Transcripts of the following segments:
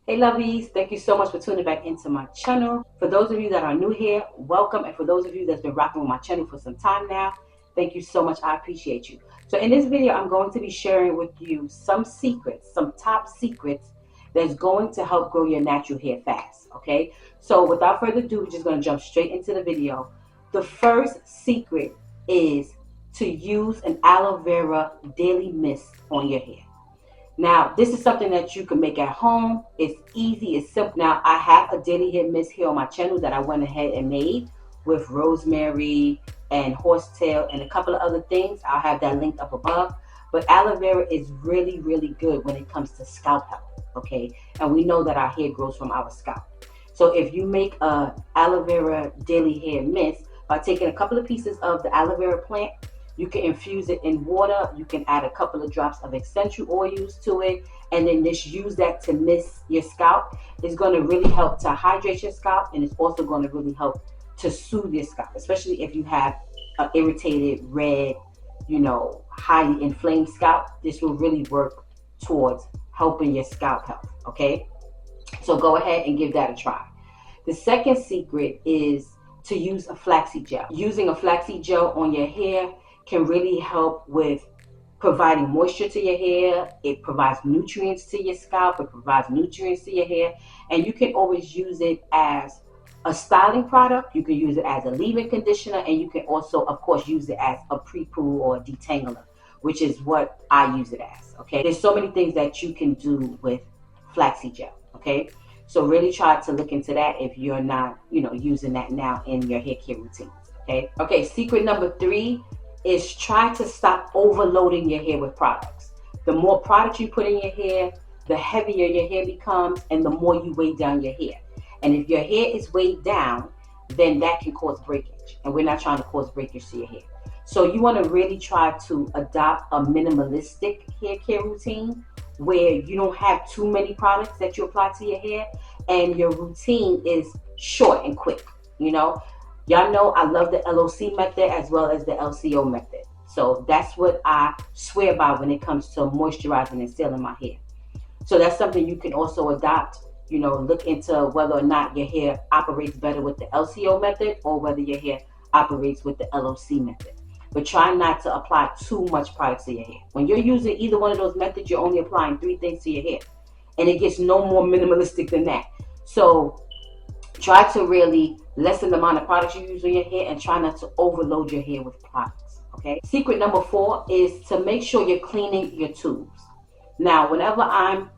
Hey lovies, thank you so much for tuning back into my channel. For those of you that are new here, welcome. And for those of you that's been rocking with my channel for some time now, thank you so much. I appreciate you. So in this video, I'm going to be sharing with you some secrets, some top secrets that's going to help grow your natural hair fast. Okay, so without further ado, we're just going to jump straight into the video. The first secret is to use an aloe vera daily mist on your hair. Now, this is something that you can make at home. It's easy, it's simple. Now, I have a daily hair mist here on my channel that I went ahead and made with rosemary and horsetail and a couple of other things. I'll have that linked up above. But aloe vera is really, really good when it comes to scalp health, okay? And we know that our hair grows from our scalp. So if you make a aloe vera daily hair mist by taking a couple of pieces of the aloe vera plant, you can infuse it in water. You can add a couple of drops of essential oils to it, and then just use that to mist your scalp. It's going to really help to hydrate your scalp, and it's also going to really help to soothe your scalp, especially if you have an irritated, red, highly inflamed scalp. This will really work towards helping your scalp health, okay? So go ahead and give that a try. The second secret is to use a flaxseed gel. Using a flaxseed gel on your hair can really help with providing moisture to your hair. It provides nutrients to your scalp. It provides nutrients to your hair. And you can always use it as a styling product. You can use it as a leave-in conditioner. And you can also, of course, use it as a pre-poo or a detangler, which is what I use it as, okay? There's so many things that you can do with flaxseed gel, okay? So really try to look into that if you're not, using that now in your hair care routines, okay? Okay, secret number 3 is try to stop overloading your hair with products. The more products you put in your hair, the heavier your hair becomes and the more you weigh down your hair. And if your hair is weighed down, then that can cause breakage. And we're not trying to cause breakage to your hair. So you want to really try to adopt a minimalistic hair care routine where you don't have too many products that you apply to your hair and your routine is short and quick, Y'all know I love the LOC method as well as the LCO method. So that's what I swear by when it comes to moisturizing and sealing my hair. So that's something you can also adopt, look into whether or not your hair operates better with the LCO method or whether your hair operates with the LOC method. But try not to apply too much product to your hair. When you're using either one of those methods, you're only applying 3 things to your hair. And it gets no more minimalistic than that. So try to really lessen the amount of products you use on your hair and try not to overload your hair with products, okay? Secret number 4 is to make sure you're cleaning your tubes. Now, whenever I'm,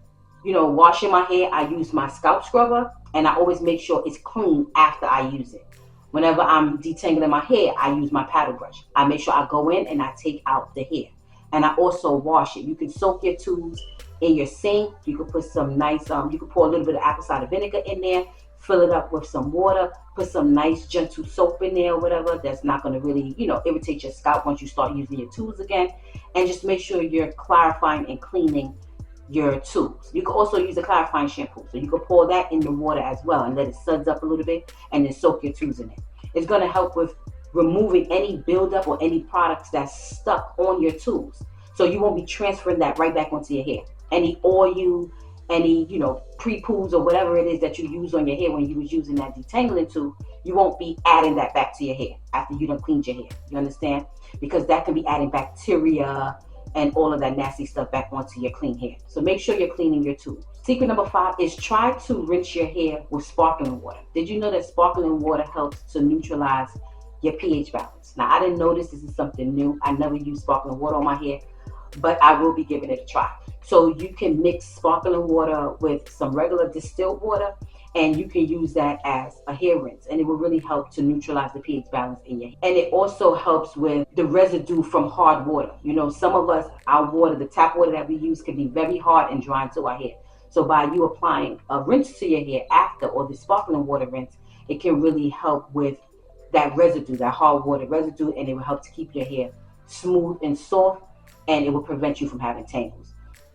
washing my hair, I use my scalp scrubber and I always make sure it's clean after I use it. Whenever I'm detangling my hair, I use my paddle brush. I make sure I go in and I take out the hair. And I also wash it. You can soak your tubes in your sink. You can put some nice, you can pour a little bit of apple cider vinegar in there, fill it up with some water, put some nice gentle soap in there or whatever that's not going to really, irritate your scalp once you start using your tubes again. And just make sure you're clarifying and cleaning your tubes. You can also use a clarifying shampoo. So you can pour that in the water as well and let it suds up a little bit and then soak your tubes in it. It's going to help with removing any buildup or any products that's stuck on your tubes. So you won't be transferring that right back onto your hair. Any oil, any, pre-poos or whatever it is that you use on your hair when you was using that detangling tool, you won't be adding that back to your hair after you done cleaned your hair. You understand? Because that can be adding bacteria and all of that nasty stuff back onto your clean hair. So make sure you're cleaning your tubes. Secret number 5 is try to rinse your hair with sparkling water. Did you know that sparkling water helps to neutralize your pH balance? Now, I didn't know this. This is something new. I never use sparkling water on my hair, but I will be giving it a try. So you can mix sparkling water with some regular distilled water, and you can use that as a hair rinse, and it will really help to neutralize the pH balance in your hair. And it also helps with the residue from hard water. Some of us, our water, the tap water that we use can be very hard and dry to our hair. So by you applying a rinse to your hair after, or the sparkling water rinse, it can really help with that residue, that hard water residue, and it will help to keep your hair smooth and soft, and it will prevent you from having tangles.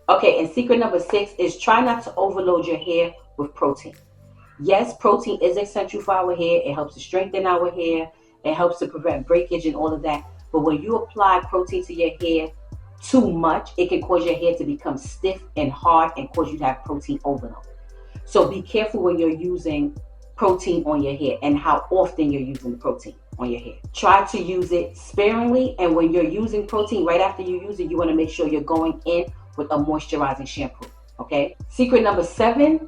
Okay, and secret number 6 is try not to overload your hair with protein. Yes, protein is essential for our hair. It helps to strengthen our hair. It helps to prevent breakage and all of that. But when you apply protein to your hair too much, it can cause your hair to become stiff and hard and cause you to have protein overload. So be careful when you're using protein on your hair and how often you're using the protein on your hair. Try to use it sparingly, and when you're using protein, right after you use it, you want to make sure you're going in with a moisturizing shampoo. Okay? Secret number 7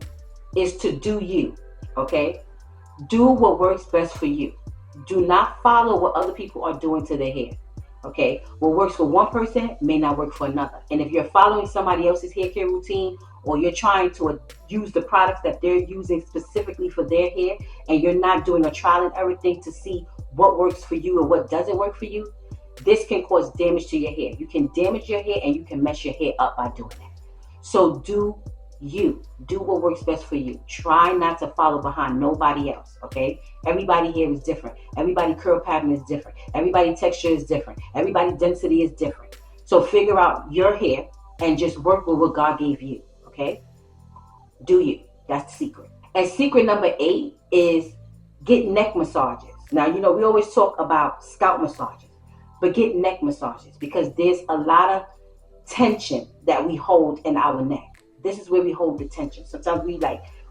is to do you. Okay? Do what works best for you. Do not follow what other people are doing to their hair. Okay, what works for one person may not work for another. And if you're following somebody else's hair care routine, or you're trying to use the products that they're using specifically for their hair, and you're not doing a trial and error thing to see what works for you and what doesn't work for you, this can cause damage to your hair. You can damage your hair and you can mess your hair up by doing that. So do you. Do what works best for you. Try not to follow behind nobody else, okay? Everybody here is different. Everybody curl pattern is different. Everybody texture is different. Everybody density is different. So figure out your hair and just work with what God gave you, okay? Do you. That's the secret. And secret number 8 is get neck massages. Now, you know, we always talk about scalp massages, but get neck massages because there's a lot of tension that we hold in our neck. This is where we hold the tension. Sometimes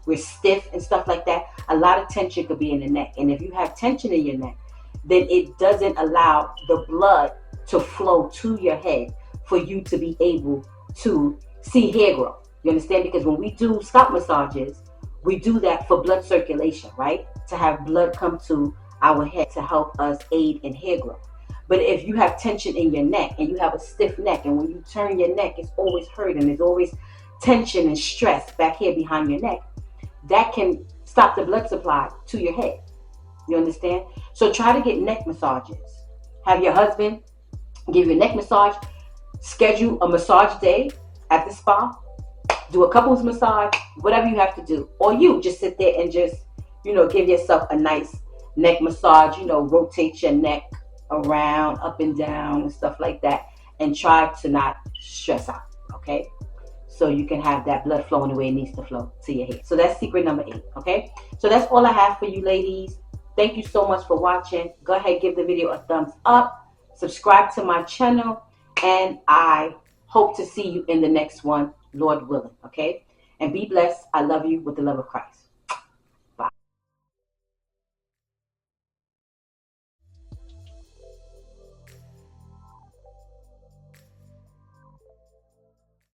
we're stiff and stuff like that. A lot of tension could be in the neck. And if you have tension in your neck, then it doesn't allow the blood to flow to your head for you to be able to see hair growth. You understand? Because when we do scalp massages, we do that for blood circulation, right? To have blood come to our head to help us aid in hair growth. But if you have tension in your neck and you have a stiff neck, and when you turn your neck, it's always hurting, there's always tension and stress back here behind your neck, that can stop the blood supply to your head. You understand? So try to get neck massages. Have your husband give you a neck massage. Schedule a massage day at the spa. Do a couples massage, whatever you have to do. Or you just sit there and just, give yourself a nice neck massage, rotate your neck around, up and down and stuff like that. And try to not stress out, okay? So you can have that blood flowing the way it needs to flow to your hair. So that's secret number 8, okay? So that's all I have for you ladies. Thank you so much for watching. Go ahead, give the video a thumbs up. Subscribe to my channel. And I hope to see you in the next one, Lord willing, okay? And be blessed. I love you with the love of Christ.